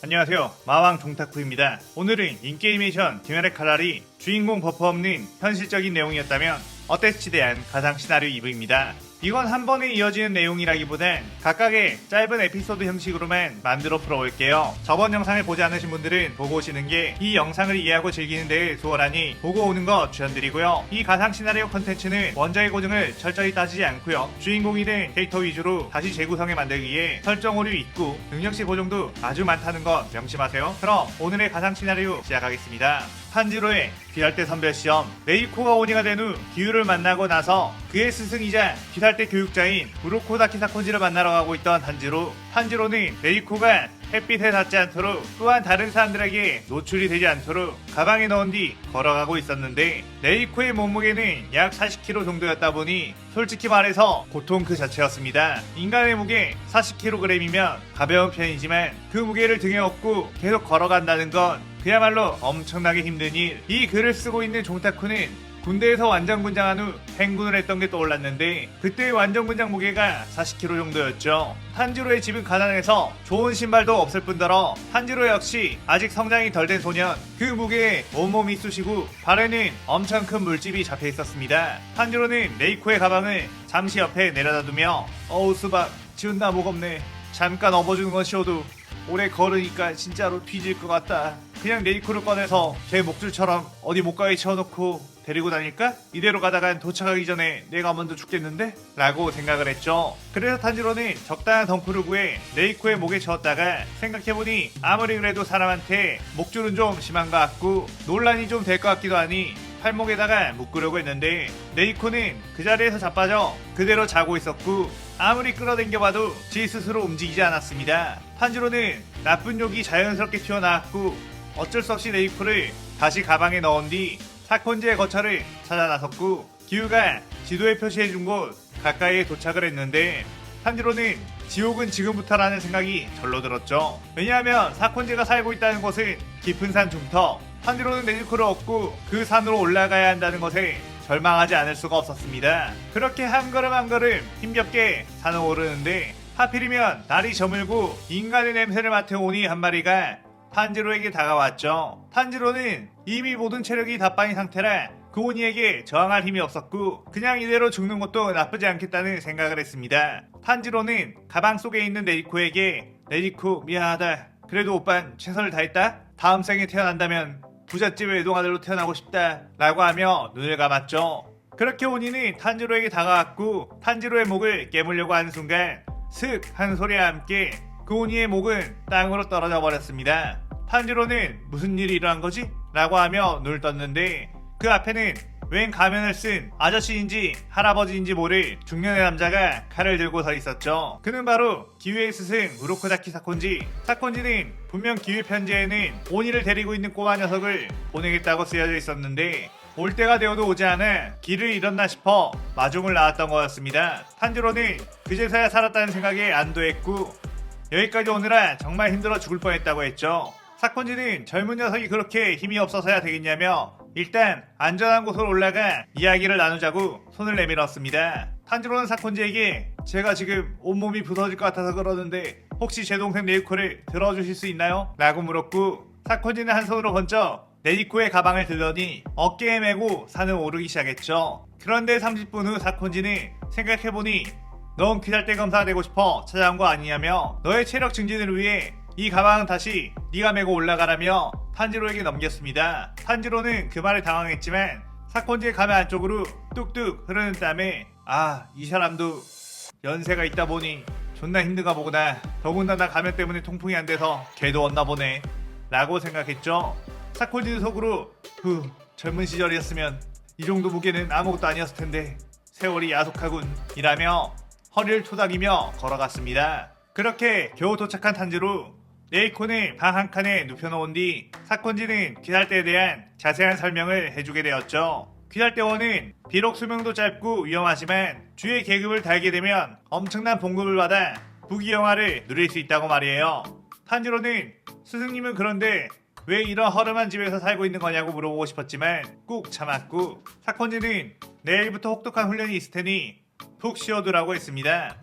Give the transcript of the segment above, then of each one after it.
안녕하세요, 마왕 종타쿠입니다. 오늘은 인게이메이션 디메렉 칼날이 주인공 버프 없는 현실적인 내용이었다면 어땠을지 대한 가상 시나리오 2부입니다. 이건 한 번에 이어지는 내용이라기보단 각각의 짧은 에피소드 형식으로만 만들어 풀어올게요. 저번 영상을 보지 않으신 분들은 보고 오시는 게 이 영상을 이해하고 즐기는 데 수월하니 보고 오는 거 추천드리고요. 이 가상 시나리오 컨텐츠는 원작의 고증을 철저히 따지지 않고요, 주인공이 된 캐릭터 위주로 다시 재구성해 만들기 위해 설정 오류 있고 능력치 보정도 아주 많다는 건 명심하세요. 그럼 오늘의 가상 시나리오 시작하겠습니다. 탄지로의 귀할대 선별시험. 레이코가 오니가 된 후 기우를 만나고 나서 그의 스승이자 귀할대 교육자인 우로코다키 사콘지를 만나러 가고 있던 탄지로는 레이코가 햇빛에 닿지 않도록 또한 다른 사람들에게 노출이 되지 않도록 가방에 넣은 뒤 걸어가고 있었는데, 레이코의 몸무게는 약 40kg 정도였다 보니 솔직히 말해서 고통 그 자체였습니다. 인간의 무게 40kg이면 가벼운 편이지만 그 무게를 등에 업고 계속 걸어간다는 건 그야말로 엄청나게 힘든 일. 이 글을 쓰고 있는 종타쿠는 군대에서 완전군장한 후 행군을 했던 게 떠올랐는데, 그때의 완전군장 무게가 40kg 정도였죠. 탄지로의 집은 가난해서 좋은 신발도 없을 뿐더러 탄지로 역시 아직 성장이 덜 된 소년, 그 무게에 온몸이 쑤시고 발에는 엄청 큰 물집이 잡혀 있었습니다. 탄지로는 레이코의 가방을 잠시 옆에 내려다 두며 어우 수박 지운나 무겁네, 잠깐 업어주는 건 쉬워도 오래 걸으니까 진짜로 뒤질 것 같다. 그냥 레이코를 꺼내서 제 목줄처럼 어디 못 가게 채워놓고 데리고 다닐까? 이대로 가다간 도착하기 전에 내가 먼저 죽겠는데? 라고 생각을 했죠. 그래서 탄지로는 적당한 덩크를 구해 레이코의 목에 채웠다가 생각해보니 아무리 그래도 사람한테 목줄은 좀 심한 것 같고 논란이 좀 될 것 같기도 하니 팔목에다가 묶으려고 했는데, 레이코는 그 자리에서 자빠져 그대로 자고 있었고 아무리 끌어당겨봐도 지 스스로 움직이지 않았습니다. 탄지로는 나쁜 욕이 자연스럽게 튀어나왔고 어쩔 수 없이 레이코를 다시 가방에 넣은 뒤 사콘지의 거처를 찾아 나섰고 기우가 지도에 표시해준 곳 가까이에 도착을 했는데, 탄지로는 지옥은 지금부터라는 생각이 절로 들었죠. 왜냐하면 사콘지가 살고 있다는 곳은 깊은 산 중터, 탄지로는 레이코를 얻고 그 산으로 올라가야 한다는 것에 절망하지 않을 수가 없었습니다. 그렇게 한 걸음 한 걸음 힘겹게 산을 오르는데 하필이면 날이 저물고 인간의 냄새를 맡아오니 한 마리가 탄지로에게 다가왔죠. 탄지로는 이미 모든 체력이 다 빠진 상태라 그 오니에게 저항할 힘이 없었고 그냥 이대로 죽는 것도 나쁘지 않겠다는 생각을 했습니다. 탄지로는 가방 속에 있는 레이코에게 레이코 미안하다, 그래도 오빤 최선을 다했다, 다음 생에 태어난다면 부잣집 외동아들로 태어나고 싶다 라고 하며 눈을 감았죠. 그렇게 오니는 탄지로에게 다가왔고 탄지로의 목을 깨물려고 하는 순간 슥 한 소리와 함께 그 오니의 목은 땅으로 떨어져 버렸습니다. 탄지로는 무슨 일이 일어난 거지? 라고 하며 눈을 떴는데 그 앞에는 웬 가면을 쓴 아저씨인지 할아버지인지 모를 중년의 남자가 칼을 들고 서 있었죠. 그는 바로 기우의 스승 우로코다키 사콘지. 사콘지는 분명 기우의 편지에는 오니를 데리고 있는 꼬마 녀석을 보내겠다고 쓰여져 있었는데 올 때가 되어도 오지 않아 길을 잃었나 싶어 마중을 나왔던 거였습니다. 탄지로는 그제서야 살았다는 생각에 안도했고 여기까지 오느라 정말 힘들어 죽을 뻔했다고 했죠. 사콘지는 젊은 녀석이 그렇게 힘이 없어서야 되겠냐며 일단 안전한 곳으로 올라가 이야기를 나누자고 손을 내밀었습니다. 탄지로는 사콘지에게 제가 지금 온몸이 부서질 것 같아서 그러는데 혹시 제 동생 레이코를 들어주실 수 있나요? 라고 물었고 사콘지는 한 손으로 번쩍 레이코의 가방을 들더니 어깨에 메고 산을 오르기 시작했죠. 그런데 30분 후 사콘지는 생각해보니 넌 귀할대 검사가 되고 싶어 찾아온 거 아니냐며 너의 체력 증진을 위해 이 가방은 다시 네가 메고 올라가라며 탄지로에게 넘겼습니다. 탄지로는 그 말에 당황했지만 사콘지의 가면 안쪽으로 뚝뚝 흐르는 땀에 이 사람도 연세가 있다 보니 존나 힘든가 보구나, 더군다나 가면 때문에 통풍이 안 돼서 걔도 왔나 보네 라고 생각했죠. 사콘지는 속으로 젊은 시절이었으면 이 정도 무게는 아무것도 아니었을 텐데 세월이 야속하군 이라며 허리를 토닥이며 걸어갔습니다. 그렇게 겨우 도착한 탄지로 레이코는 방 한 칸에 눕혀놓은 뒤 사콘지는 귀할대에 대한 자세한 설명을 해주게 되었죠. 귀할대원은 비록 수명도 짧고 위험하지만 주의 계급을 달게 되면 엄청난 봉급을 받아 부귀영화를 누릴 수 있다고 말이에요. 탄지로는 스승님은 그런데 왜 이런 허름한 집에서 살고 있는 거냐고 물어보고 싶었지만 꾹 참았고 사콘지는 내일부터 혹독한 훈련이 있을 테니 푹 쉬어두라고 했습니다.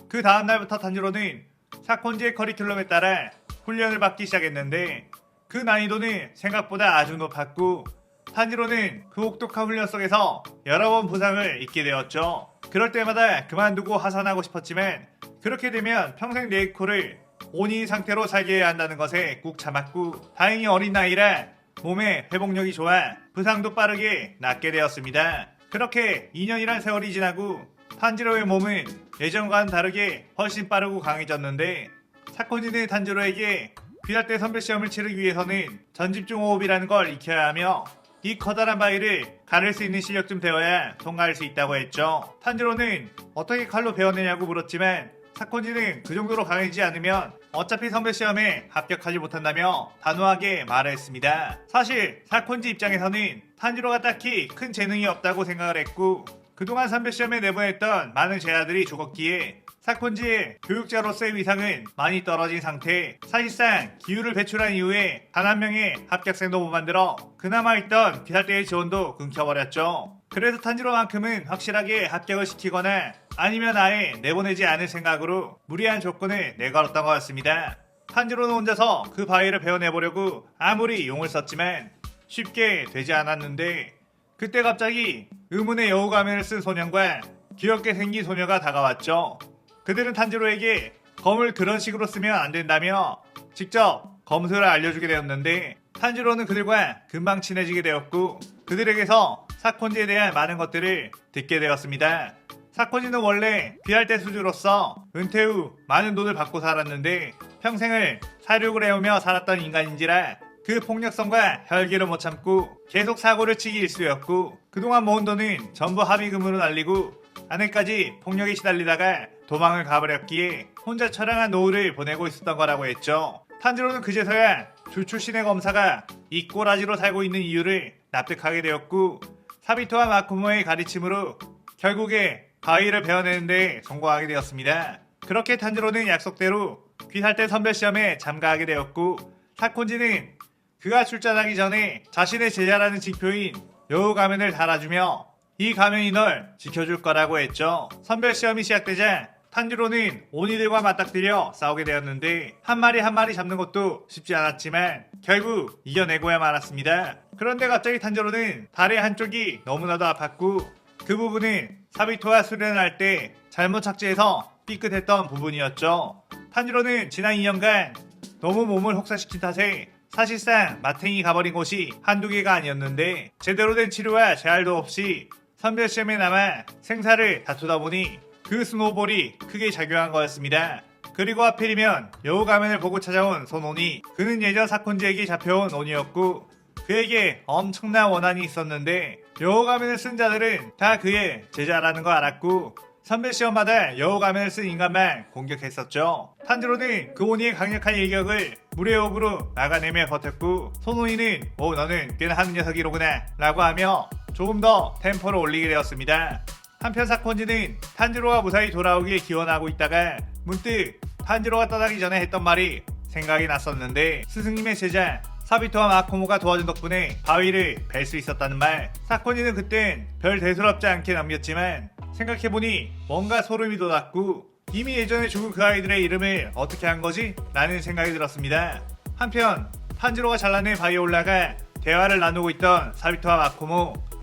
그 다음날부터 탄지로는 사콘지의 커리큘럼에 따라 훈련을 받기 시작했는데 그 난이도는 생각보다 아주 높았고 탄지로는 그 혹독한 훈련 속에서 여러 번 부상을 입게 되었죠. 그럴 때마다 그만두고 하산하고 싶었지만 그렇게 되면 평생 네이코를 온인 상태로 살게 해야 한다는 것에 꾹 참았고 다행히 어린 나이라 몸의 회복력이 좋아 부상도 빠르게 낫게 되었습니다. 그렇게 2년이란 세월이 지나고 탄지로의 몸은 예전과는 다르게 훨씬 빠르고 강해졌는데 사코지는 탄지로에게 귀할대 선별 시험을 치르기 위해서는 전집중 호흡이라는 걸 익혀야 하며 이 커다란 바위를 가를 수 있는 실력쯤 되어야 통과할 수 있다고 했죠. 탄지로는 어떻게 칼로 배워내냐고 물었지만 사코지는 그 정도로 강해지지 않으면 어차피 선별 시험에 합격하지 못한다며 단호하게 말했습니다. 사실 사콘지 입장에서는 탄지로가 딱히 큰 재능이 없다고 생각을 했고 그동안 선별 시험에 내보냈던 많은 제자들이 죽었기에 사콘지의 교육자로서의 위상은 많이 떨어진 상태, 사실상 기후를 배출한 이후에 단 한 명의 합격생도 못 만들어 그나마 있던 귀살대의 지원도 끊겨버렸죠. 그래서 탄지로만큼은 확실하게 합격을 시키거나 아니면 아예 내보내지 않을 생각으로 무리한 조건을 내걸었던 것 같습니다. 탄지로는 혼자서 그 바위를 베어내보려고 아무리 용을 썼지만 쉽게 되지 않았는데 그때 갑자기 의문의 여우 가면을 쓴 소년과 귀엽게 생긴 소녀가 다가왔죠. 그들은 탄지로에게 검을 그런 식으로 쓰면 안 된다며 직접 검술을 알려주게 되었는데 탄지로는 그들과 금방 친해지게 되었고 그들에게서 사콘지에 대한 많은 것들을 듣게 되었습니다. 사코지는 원래 귀할대 수주로서 은퇴 후 많은 돈을 받고 살았는데 평생을 사륙을 해오며 살았던 인간인지라 그 폭력성과 혈기를 못 참고 계속 사고를 치기 일쑤였고 그동안 모은 돈은 전부 합의금으로 날리고 아내까지 폭력에 시달리다가 도망을 가버렸기에 혼자 처량한 노후를 보내고 있었던 거라고 했죠. 탄지로는 그제서야 주 출신의 검사가 이 꼬라지로 살고 있는 이유를 납득하게 되었고 사비토와 마코모의 가르침으로 결국에 바위를 베어내는 데 성공하게 되었습니다. 그렇게 탄지로는 약속대로 귀살대 선별시험에 참가하게 되었고 사콘지는 그가 출전하기 전에 자신의 제자라는 징표인 여우 가면을 달아주며 이 가면이 널 지켜줄 거라고 했죠. 선별시험이 시작되자 탄지로는 오니들과 맞닥뜨려 싸우게 되었는데 한 마리 한 마리 잡는 것도 쉽지 않았지만 결국 이겨내고야 말았습니다. 그런데 갑자기 탄지로는 다리 한쪽이 너무나도 아팠고 그 부분은 사비토와 수련을 할 때 잘못 착지해서 삐끗했던 부분이었죠. 탄지로는 지난 2년간 너무 몸을 혹사시킨 탓에 사실상 마탱이 가버린 곳이 한두 개가 아니었는데 제대로 된 치료와 재활도 없이 선별시험에 남아 생사를 다투다 보니 그 스노볼이 크게 작용한 거였습니다. 그리고 하필이면 여우 가면을 보고 찾아온 손온이 그는 예전 사콘지에게 잡혀온 온이었고 그에게 엄청난 원한이 있었는데 여우 가면을 쓴 자들은 다 그의 제자라는 거 알았고 선별시험마다 여우 가면을 쓴 인간만 공격했었죠. 탄지로는 그 온이의 강력한 일격을 무례호흡으로 막아내며 버텼고 손온이는 너는 꽤나 하는 녀석이로구나 라고 하며 조금 더 템포를 올리게 되었습니다. 한편 사콘지는 탄지로가 무사히 돌아오길 기원하고 있다가 문득 탄지로가 떠나기 전에 했던 말이 생각이 났었는데 스승님의 제자 사비토와 마코모가 도와준 덕분에 바위를 벨 수 있었다는 말. 사코니는 그땐 별 대수롭지 않게 남겼지만 생각해보니 뭔가 소름이 돋았고 이미 예전에 죽은 그 아이들의 이름을 어떻게 한 거지? 라는 생각이 들었습니다. 한편 탄지로가 잘라낸 바위에 올라가 대화를 나누고 있던 사비토와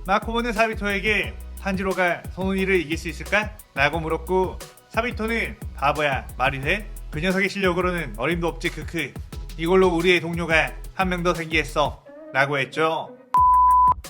마코모는 사비토에게 탄지로가 손온이를 이길 수 있을까? 라고 물었고 사비토는 바보야 말이 돼? 그 녀석의 실력으로는 어림도 없지 크크 이걸로 우리의 동료가 한 명 더 생기했어 라고 했죠.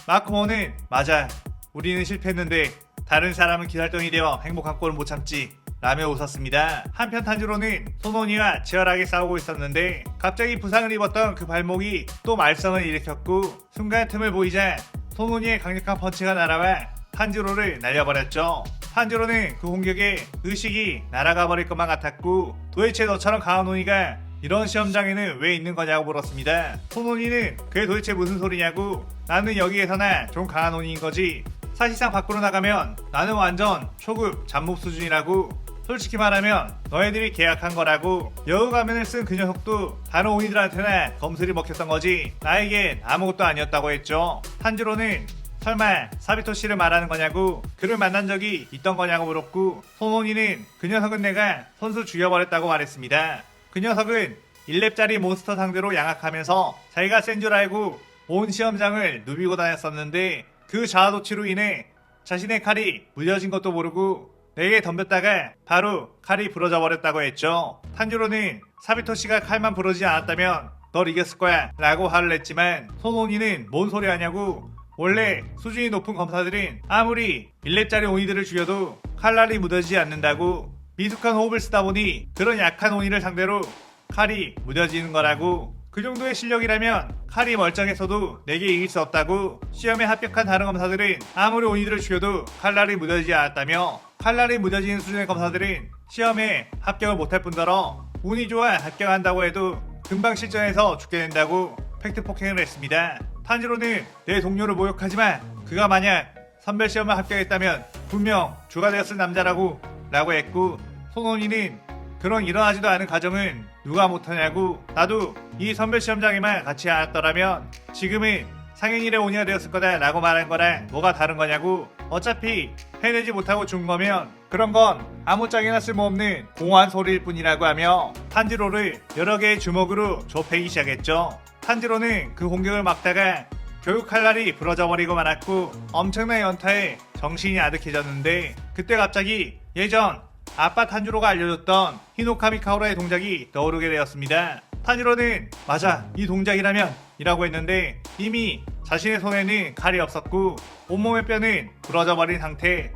마코모는 맞아 우리는 실패했는데 다른 사람은 기살덩이 되어 행복한 꼴을 못 참지 라며 웃었습니다. 한편 탄지로는 손온이와 치열하게 싸우고 있었는데 갑자기 부상을 입었던 그 발목이 또 말썽을 일으켰고 순간 틈을 보이자 손온이의 강력한 펀치가 날아와 탄지로를 날려버렸죠. 탄지로는 그 공격에 의식이 날아가 버릴 것만 같았고 도대체 너처럼 강한 온이가 이런 시험장에는 왜 있는 거냐고 물었습니다. 손온이는 그게 도대체 무슨 소리냐고 나는 여기에서나 좀 강한 온이인 거지 사실상 밖으로 나가면 나는 완전 초급 잡목 수준이라고 솔직히 말하면 너희들이 계약한 거라고 여우 가면을 쓴 그 녀석도 다른 온이들한테나 검술이 먹혔던 거지 나에겐 아무것도 아니었다고 했죠. 탄지로는 설마 사비토 씨를 말하는 거냐고 그를 만난 적이 있던 거냐고 물었고 손온이는 그 녀석은 내가 선수 죽여버렸다고 말했습니다. 그 녀석은 1렙짜리 몬스터 상대로 양악하면서 자기가 센 줄 알고 온 시험장을 누비고 다녔었는데 그 자아도취로 인해 자신의 칼이 무뎌진 것도 모르고 내게 덤볐다가 바로 칼이 부러져 버렸다고 했죠. 탄지로는 사비토 씨가 칼만 부러지지 않았다면 널 이겼을 거야 라고 화를 냈지만 손오니는 뭔 소리 하냐고, 원래 수준이 높은 검사들은 아무리 1렙짜리 오니들을 죽여도 칼날이 무뎌지지 않는다고, 미숙한 호흡을 쓰다 보니 그런 약한 오니를 상대로 칼이 무뎌지는 거라고. 그 정도의 실력이라면 칼이 멀쩡해서도 내게 이길 수 없다고. 시험에 합격한 다른 검사들은 아무리 오니들을 죽여도 칼날이 무뎌지지 않았다며, 칼날이 무뎌지는 수준의 검사들은 시험에 합격을 못할 뿐더러 운이 좋아 합격한다고 해도 금방 실전에서 죽게 된다고 팩트 폭행을 했습니다. 탄지로는 내 동료를 모욕하지만 그가 만약 선별시험을 합격했다면 분명 주가 되었을 남자라고 라고 했고, 손원이는 그런 일어나지도 않은 가정은 누가 못하냐고, 나도 이 선별시험장에만 같이 왔더라면 지금은 상행일의 오니가 되었을 거다 라고 말한 거랑 뭐가 다른 거냐고, 어차피 해내지 못하고 죽은 거면 그런 건 아무짝에나 쓸모없는 공허한 소리일 뿐이라고 하며 탄지로를 여러 개의 주먹으로 좁히기 시작했죠. 탄지로는 그 공격을 막다가 결국 칼날이 부러져 버리고 말았고 엄청난 연타에 정신이 아득해졌는데, 그때 갑자기 예전 아빠 탄지로가 알려줬던 히노카미 카오라의 동작이 떠오르게 되었습니다. 탄지로는 맞아, 이 동작이라면 이라고 했는데 이미 자신의 손에는 칼이 없었고 온몸의 뼈는 부러져 버린 상태.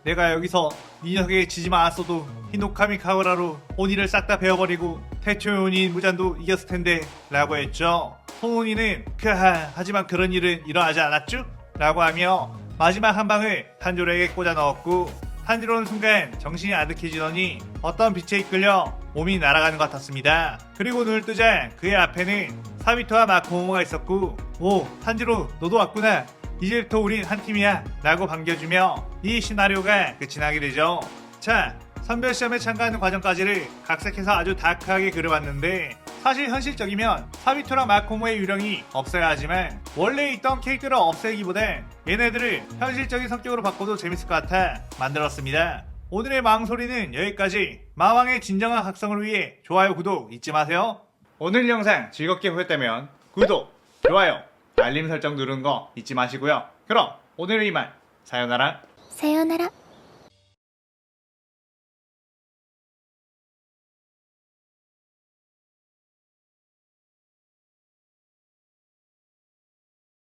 내가 여기서 이 녀석에게 지지 않았어도 히노카미 카오라로 오니를 싹 다 베어버리고 태초의 오니인 무잔도 이겼을 텐데 라고 했죠. 손오니는 하지만 그런 일은 일어나지 않았죠? 라고 하며 마지막 한 방을 탄지로에게 꽂아 넣었고, 탄지로는 순간 정신이 아득해지더니 어떤 빛에 이끌려 몸이 날아가는 것 같았습니다. 그리고 눈을 뜨자 그의 앞에는 사비토와 마코모가 있었고, 오, 탄지로 너도 왔구나, 이제부터 우린 한 팀이야 라고 반겨주며 이 시나리오가 끝이 나게 되죠. 자, 선별시험에 참가하는 과정까지를 각색해서 아주 다크하게 그려봤는데, 사실 현실적이면 사비토랑 마코모의 유령이 없어야 하지만 원래 있던 캐릭터를 없애기보다 얘네들을 현실적인 성격으로 바꿔도 재밌을 것 같아 만들었습니다. 오늘의 망소리는 여기까지. 마왕의 진정한 각성을 위해 좋아요, 구독 잊지 마세요. 오늘 영상 즐겁게 보셨다면 구독, 좋아요, 알림 설정 누르는 거 잊지 마시고요. 그럼 오늘은 이만. 사요나라.さようなら。